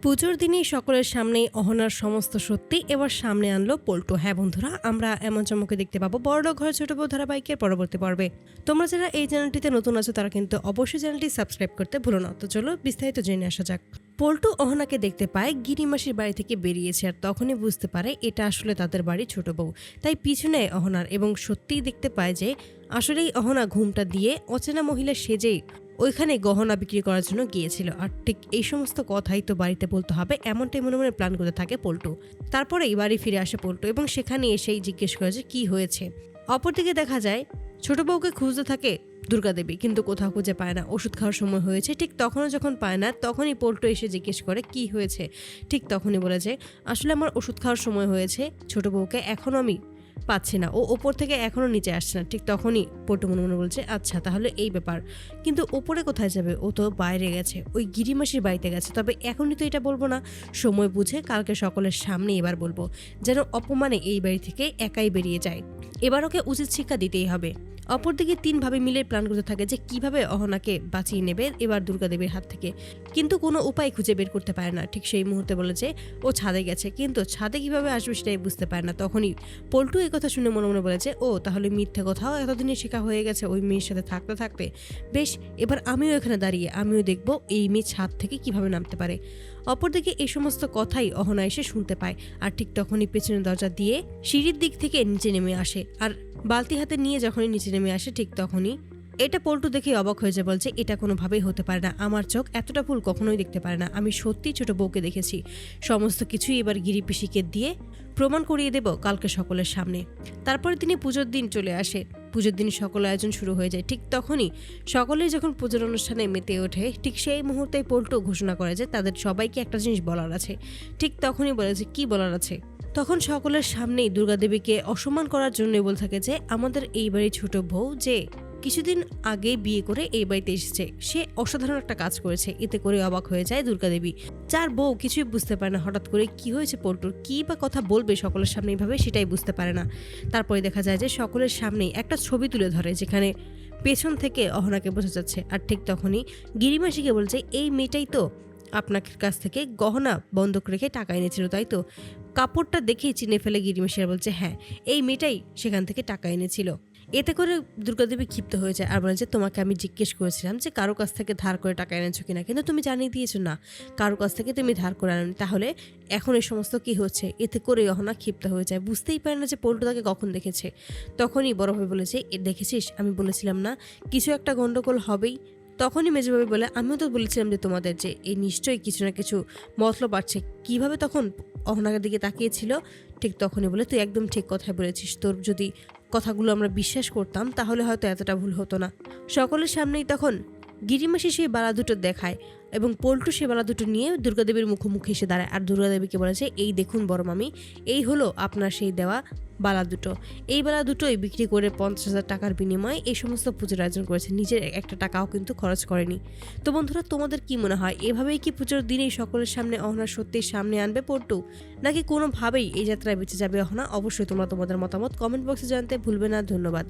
পুজোর দিনেই সকলের সামনেই অহনার সমস্ত সত্যি এবার সামনে আনলো পল্টু। হ্যাঁ বন্ধুরা, আমরা এমন চমকে দেখতে পাবো বড়লোক ঘরের ছোট বউ ধারাবাহিকের পরবর্তী পর্বে। তোমরা যারা এই চ্যানেলটিতে নতুন আছো তারা কিন্তু অবশ্যই চ্যানেলটি সাবস্ক্রাইব করতে ভুলো না। তো চলো বিস্তারিত জেনে আসা যাক। পল্টু অহনাকে দেখতে পায় গিরিমাসির বাড়ি থেকে বেরিয়েছে, আর তখনই বুঝতে পারে এটা আসলে তাদের বাড়ি ছোট বউ। তাই পিছনে অহনার এবং সত্যিই দেখতে পায় যে আসলেই অহনা ঘুমটা দিয়ে অচেনা মহিলা সেজেই ওইখানে গহনা বিক্রি করার জন্য গিয়েছিল। আর ঠিক এই সমস্ত কথাই তো বাড়িতে বলতে হবে, এমনটাই মনে মনে প্ল্যান করতে থাকে পল্টু। তারপরেই বাড়ি ফিরে আসে পল্টু এবং সেখানে এসেই জিজ্ঞেস করে যে কি হয়েছে। অপরদিকে দেখা যায় ছোট বউকে খুঁজতে থাকে দুর্গাদেবী, কিন্তু কোথাও খুঁজে পায় না। ওষুধ খাওয়ার সময় হয়েছে, ঠিক তখনও যখন পায় না তখনই পল্টু এসে জিজ্ঞেস করে কি হয়েছে। ঠিক তখনই বলে যে আসলে আমার ওষুধ খাওয়ার সময় হয়েছে, ছোট বউকে এখনও আমি পাচ্ছি না, ও ওপর থেকে এখনো নিচে আসছে না। ঠিক তখনই পল্টু মনে মনে বলছে আচ্ছা তাহলে এই ব্যাপার, কিন্তু ওপরে কোথায় যাবে, ও তো বাইরে গেছে, ওই গিরিমাসির বাড়িতে গেছে। তবে এখনই তো এটা বলবো না, সময় বুঝে কালকে সকলের সামনে এবার বলবো, যেন অপমানে এই বাড়ি থেকে একাই বেরিয়ে যায়। এবার ওকে উচিত শিক্ষা দিতেই হবে। অপরদিকে তিন ভাবে মিলে প্ল্যান করতে থাকে যে কিভাবে অহনাকে বাঁচিয়ে নেবে এবার দুর্গাদেবীর হাত থেকে, কিন্তু কোনো উপায় খুঁজে বের করতে পারে না। ঠিক সেই মুহূর্তে বলে যে ও ছাদে গেছে, কিন্তু ছাদে কিভাবে আসবে সেটাই বুঝতে পারে না। তখনই পল্টু এই কথা শুনে মনে মনে বলেছে ও তাহলে মিথ্যে কথাও এতদিনে শেখা হয়ে গেছে ওই মেয়ের সাথে থাকতে থাকতে। বেশ, এবার আমিও এখানে দাঁড়িয়ে আমিও দেখবো এই মেয়ে ছাদ থেকে কিভাবে নামতে পারে। অপরদিকে এই সমস্ত কথাই অহনা এসে শুনতে পায়, আর ঠিক তখনই পেছনের দরজা দিয়ে সিঁড়ির দিক থেকে নিচে নেমে আসে, আর বালতি হাতে নিয়ে যখনই নিচে নেমে আসে ঠিক তখনই এটা পল্টু দেখে অবাক হয়ে যায়, বলছে এটা কোনোভাবেই হতে পারে না, আমার চোখ এতটা ভুল কখনোই দেখতে পারে না, আমি সত্যিই ছোট বউকে দেখেছি। সমস্ত কিছুই এবার গিরি পিসিকে দিয়ে প্রমাণ করিয়ে দেব কালকে সকলের সামনে। তারপরে তিনি পুজোর দিন চলে আসে। পুজোর দিন সকল আয়োজন শুরু হয়ে যায়। ঠিক তখনই সকলেই যখন পুজোর অনুষ্ঠানে মেতে ওঠে, ঠিক সেই মুহূর্তেই পল্টু ঘোষণা করে যে তাদের সবাইকে একটা জিনিস বলার আছে। ঠিক তখনই বলে যে কি বলার আছে। তখন সকলের সামনেই দুর্গাদেবীকে অসম্মান করার জন্য বলে থাকে যে আমাদের এই বাড়ির ছোট বউ যে কিছুদিন আগে বিয়ে করে এই বাড়িতে এসেছে, সে অসাধারণ একটা কাজ করেছে। এতে করে অবাক হয়ে যায় দুর্গাদেবী। যার বউ কিছুই বুঝতে পারে না হঠাৎ করে কি হয়েছে পল্টুর, কি বা কথা বলবে সকলের সামনে এইভাবে সেটাই বুঝতে পারে না। তারপরে দেখা যায় যে সকলের সামনেই একটা ছবি তুলে ধরে যেখানে পেছন থেকে অহনাকে বোঝা যাচ্ছে। আর ঠিক তখনই গিরিমাসিকে বলছে এই মেয়েটাই তো আপনার কাছ থেকে গহনা বন্ধক রেখে টাকা এনেছিল, তাই তো? কাপড়টা দেখেই চিনে ফেলে গিরিমাসিরা বলছে হ্যাঁ, এই মেয়েটাই সেখান থেকে টাকা এনেছিল। এতে করে দুর্গাদেবী ক্ষিপ্ত হয়ে যায় আর বলে যে তোমাকে আমি জিজ্ঞেস করেছিলাম যে কারো কাছ থেকে ধার করে টাকা এনেছো কিনা, কিন্তু তুমি জানিয়ে দিয়েছো না কারো কাছ থেকে তুমি ধার করে আনোনি, তাহলে এখন এই সমস্ত কি হচ্ছে। এতে করে অহনা ক্ষিপ্ত হয়ে যায়, বুঝতেই পারে না যে পল্টু তাকে কখন দেখেছে। তখনই বড় ভাই বলেছে দেখেছিস আমি বলেছিলাম না কিছু একটা গন্ডগোল হবেই। তখনই মেজবাবু বলে আমিও তো বলেছিলাম যে তোমাদের যে এই নিশ্চয়ই কিছু না কিছু মতলব আছে। কিভাবে তখন অহনার দিকে তাকিয়েছিল। ঠিক তখনই বলে তুই একদম ঠিক কথাই বলেছিস, তোর যদি কথাগুলো আমরা বিশ্বাস করতাম তাহলে হয়তো এতটা ভুল হতো না। সকলের সামনেই তখন গিরিমাসি সেই বালা দুটো দেখায় এবং পল্টু সেই বালা দুটো নিয়ে দুর্গাদেবীর মুখোমুখি এসে দাঁড়ায়, আর দুর্গাদেবীকে বলেছে এই দেখুন বড় মামি, এই হলো আপনার সেই দেওয়া বালা দুটো। এই বালা দুটোই বিক্রি করে 50,000 টাকার বিনিময়ে এই সমস্ত পুজোর আয়োজন করেছে, নিজের একটা টাকাও কিন্তু খরচ করেনি। তো বন্ধুরা, তোমাদের কি মনে হয় এভাবেই কি পুজোর দিনেই সকলের সামনে অহনা সত্যিই সামনে আনবে পল্টু, নাকি কোনোভাবেই এই যাত্রায় বেঁচে যাবে অহনা? অবশ্যই তোমরা তোমাদের মতামত কমেন্ট বক্সে জানতে ভুলবে না। ধন্যবাদ।